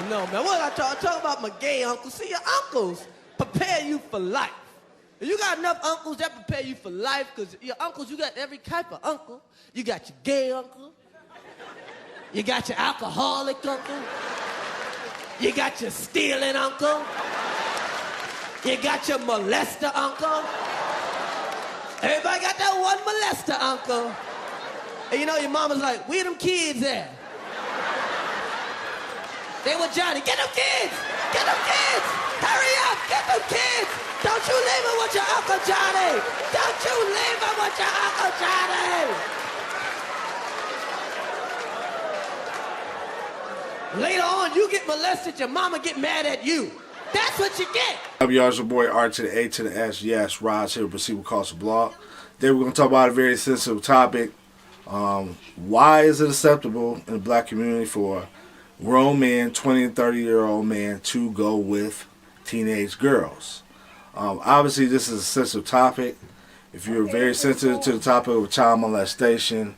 No, man. What I talk about my gay uncles. See, your uncles prepare you for life. You got enough uncles that prepare you for life, because your uncles, you got every type of uncle. You got your gay uncle. You got your alcoholic uncle. You got your stealing uncle. You got your molester uncle. Everybody got that one molester uncle. And you know, your mama's like, where them kids at? They were Johnny. Get them kids! Get them kids! Hurry up! Get them kids! Don't you leave them with your Uncle Johnny! Don't you leave them with your Uncle Johnny! Later on, you get molested, your mama get mad at you. That's what you get. Up, y'all, it's your boy R to the A to the S. Yes, Rod's here to proceed with Culture Blog. Today we're going to talk about a very sensitive topic. Why is it acceptable in the black community for grown men, 20 and 30-year-old men, to go with teenage girls? Obviously, this is a sensitive topic. If you're very sensitive to the topic of child molestation,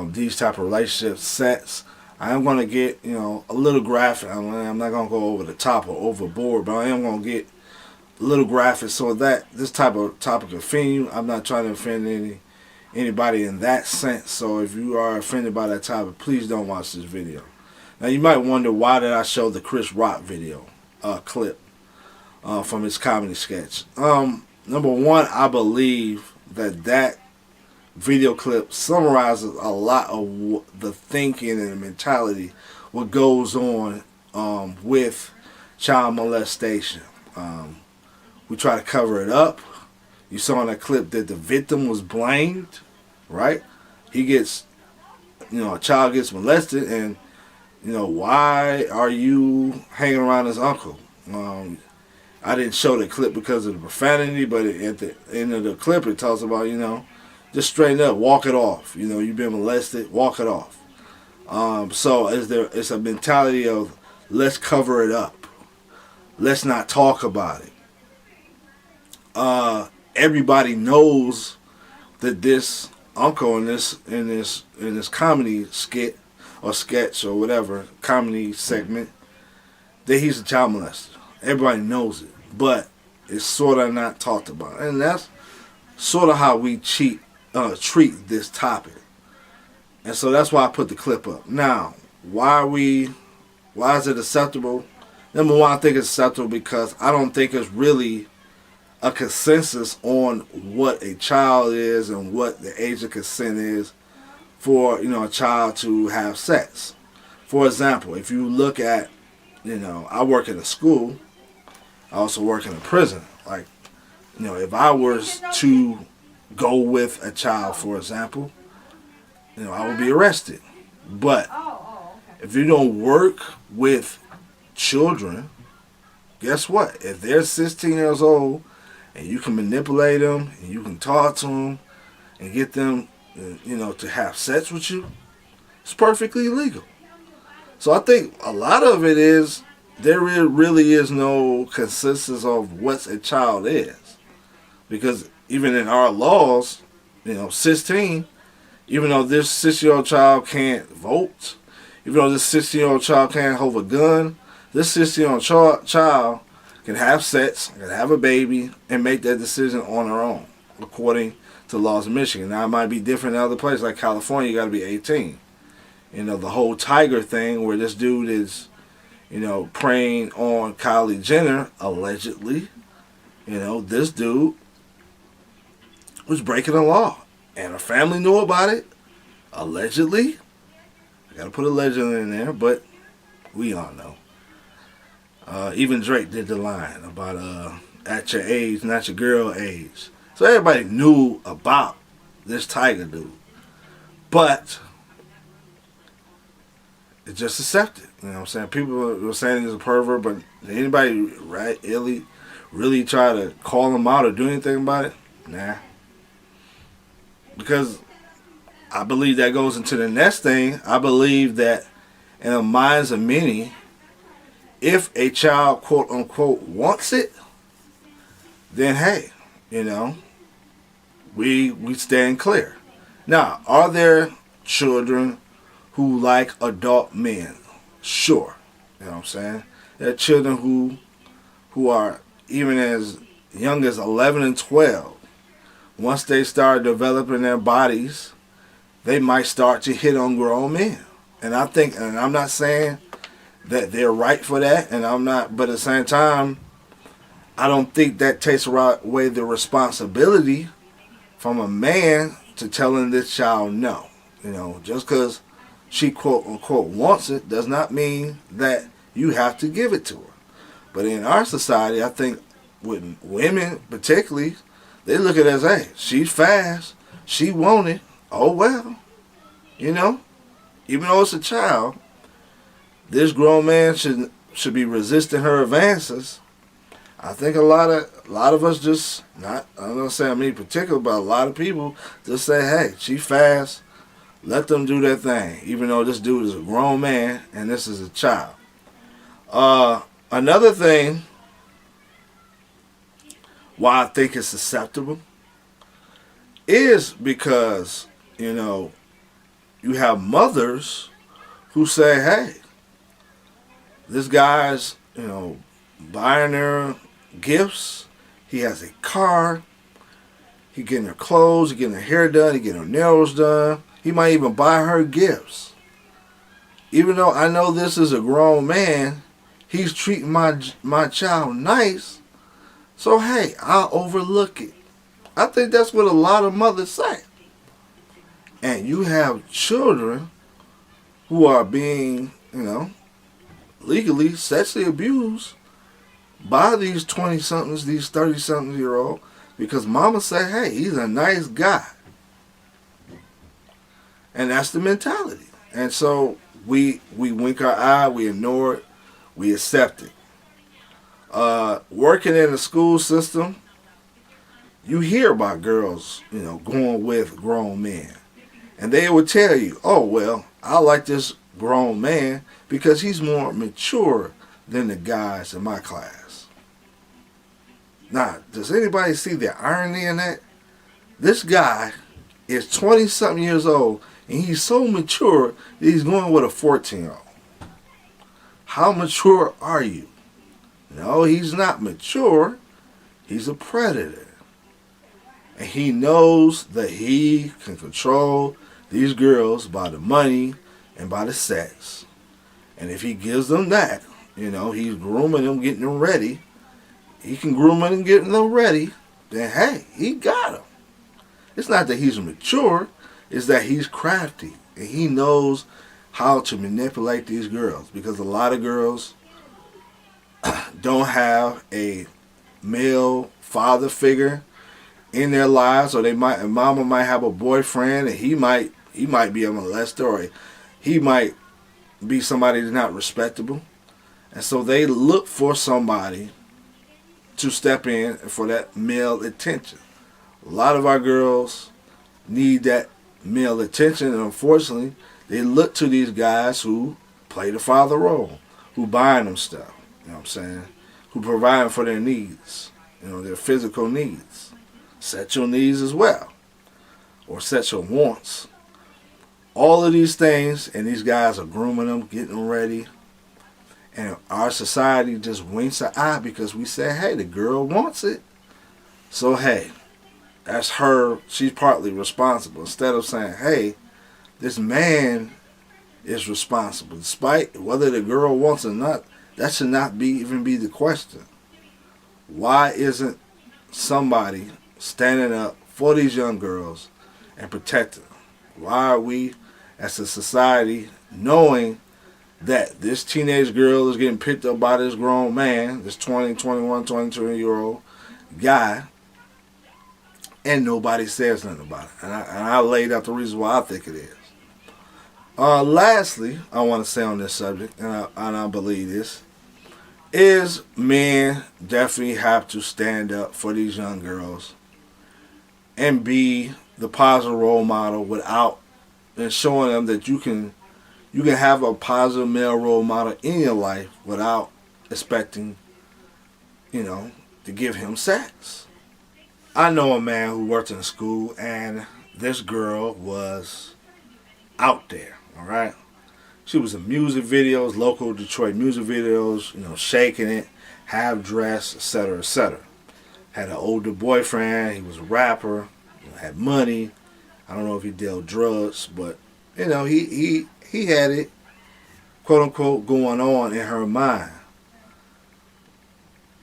these type of relationship sets, I am going to get, a little graphic. I'm not going to go over the top or overboard, but I am going to get a little graphic so that this type of topic can offend you. I'm not trying to offend anybody in that sense. So if you are offended by that topic, please don't watch this video. Now, you might wonder, why did I show the Chris Rock video clip from his comedy sketch? Number one, I believe that video clip summarizes a lot of the thinking and the mentality what goes on with child molestation. We try to cover it up. You saw in that clip that the victim was blamed, right? He gets, a child gets molested, and why are you hanging around his uncle? I didn't show the clip because of the profanity, but at the end of the clip, it talks about, just straighten up, walk it off. You've been molested, walk it off. So it's a mentality of, let's cover it up. Let's not talk about it. Everybody knows that this uncle in this comedy skit or sketch or whatever, comedy segment, that he's a child molester. Everybody knows it, but it's sort of not talked about. And that's sort of how we treat this topic. And so that's why I put the clip up. Now, why is it acceptable? Number one, I think it's acceptable because I don't think it's really a consensus on what a child is and what the age of consent is for a child to have sex. For example, if you look at, I work in a school, I also work in a prison. Like, if I was to go with a child, for example, I would be arrested. But if you don't work with children, guess what? If they're 16 years old and you can manipulate them and you can talk to them and get them, to have sex with you, it's perfectly legal. So I think a lot of it is there really is no consensus of what a child is. Because even in our laws, 16, even though this 6-year-old child can't vote, even though this 16-year-old child can't hold a gun, this 16-year-old child can have sex, can have a baby, and make that decision on her own, according to laws in Michigan. Now, it might be different in other places, like California, you got to be 18. The whole Tiger thing, where this dude is, preying on Kylie Jenner, allegedly. This dude was breaking the law, and her family knew about it, allegedly. I got to put allegedly in there, but we all know. Even Drake did the line about at your age, not your girl age. So everybody knew about this Tiger dude. But it's just accepted. You know what I'm saying? People were saying he's a pervert, but did anybody really try to call him out or do anything about it? Nah. Because I believe that goes into the next thing. I believe that in the minds of many, if a child, quote unquote, wants it, then hey, we stand clear. Now, are there children who like adult men? Sure. You know what I'm saying? There are children who are even as young as 11 and 12. Once they start developing their bodies, they might start to hit on grown men. And I think, and I'm not saying that they're right for that, and I'm not, but at the same time, I don't think that takes away the responsibility from a man to telling this child no. You know, just because she quote unquote wants it does not mean that you have to give it to her. But in our society, I think with women particularly, they look at it as, hey, she's fast, she want it, oh well. You know? Even though it's a child, this grown man should be resisting her advances. I think a lot of us just not, I'm gonna say me in particular, but a lot of people just say, hey, she fast, let them do their thing, even though this dude is a grown man and this is a child. Another thing why I think it's acceptable is because, you know, you have mothers who say, hey, this guy's, you know, buying her gifts. He has a car. He getting her clothes. He getting her hair done. He getting her nails done. He might even buy her gifts. Even though I know this is a grown man, he's treating my child nice. So, hey, I'll overlook it. I think that's what a lot of mothers say. And you have children who are being, you know, legally sexually abused by these 20-somethings, these 30-something-year-old, because mama say, hey, he's a nice guy. And that's the mentality. And so we wink our eye, we ignore it, we accept it. Working in the school system, you hear about girls, you know, going with grown men. And they would tell you, oh, well, I like this grown man because he's more mature than the guys in my class. Now, does anybody see the irony in that? This guy is 20-something years old, and he's so mature that he's going with a 14-year-old. How mature are you? No, he's not mature. He's a predator. And he knows that he can control these girls by the money and by the sex. And if he gives them that, you know, he's grooming them, getting them ready. He can groom them and getting them ready. Then, hey, he got them. It's not that he's mature. It's that he's crafty. And he knows how to manipulate these girls. Because a lot of girls don't have a male father figure in their lives, or mama might have a boyfriend, and he might be a molester, or he might be somebody that's not respectable, and so they look for somebody to step in for that male attention. A lot of our girls need that male attention, and unfortunately, they look to these guys who play the father role, who buying them stuff. You know what I'm saying? Who provide for their needs, you know, their physical needs, sexual needs as well, or sexual wants. All of these things, and these guys are grooming them, getting them ready. And our society just winks an eye because we say, hey, the girl wants it. So, hey, that's her. She's partly responsible. Instead of saying, hey, this man is responsible. Despite whether the girl wants it or not, that should not even be the question. Why isn't somebody standing up for these young girls and protecting them? Why are we, as a society, knowing that this teenage girl is getting picked up by this grown man, this 20, 21, 22-year-old guy, and nobody says nothing about it? And I laid out the reason why I think it is. Lastly, I want to say on this subject, and I believe this, is men definitely have to stand up for these young girls and be the positive role model without, and showing them that you can have a positive male role model in your life without expecting, you know, to give him sex. I know a man who worked in a school, and this girl was out there, all right? She was in music videos, local Detroit music videos, shaking it, half dressed, etc., etc. Had an older boyfriend. He was a rapper. Had money. I don't know if he dealt drugs, but he had it, quote unquote, going on in her mind.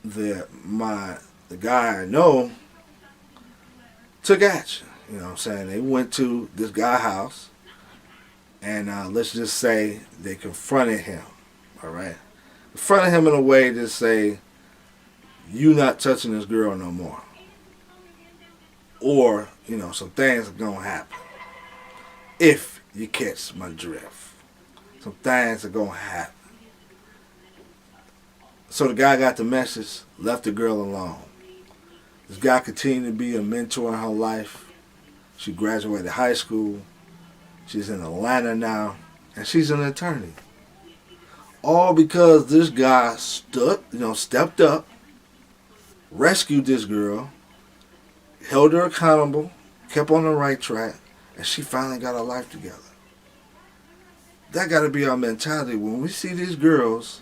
The guy I know took action. You know what I'm saying? They went to this guy's house, and let's just say they confronted him. All right, confronted him in a way to say, "You not touching this girl no more," or some things are gonna happen if you catch my drift. Some things are gonna happen. So the guy got the message, left the girl alone. This guy continued to be a mentor in her life. She graduated high school. She's in Atlanta now, and she's an attorney. All because this guy stepped up, rescued this girl, held her accountable, kept on the right track, and she finally got her life together. That got to be our mentality when we see these girls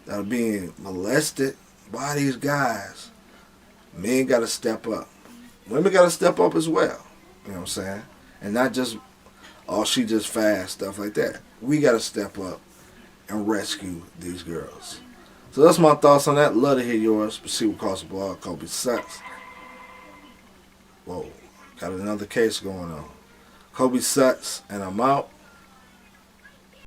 that are being molested by these guys. Men got to step up. Women got to step up as well. You know what I'm saying? And not just, oh, she just fast, stuff like that. We got to step up and rescue these girls. So that's my thoughts on that. Love to hear yours. Proceed with Cost of Blog. Kobe Sucks. Whoa, got another case going on. Kobe Sucks, and I'm out.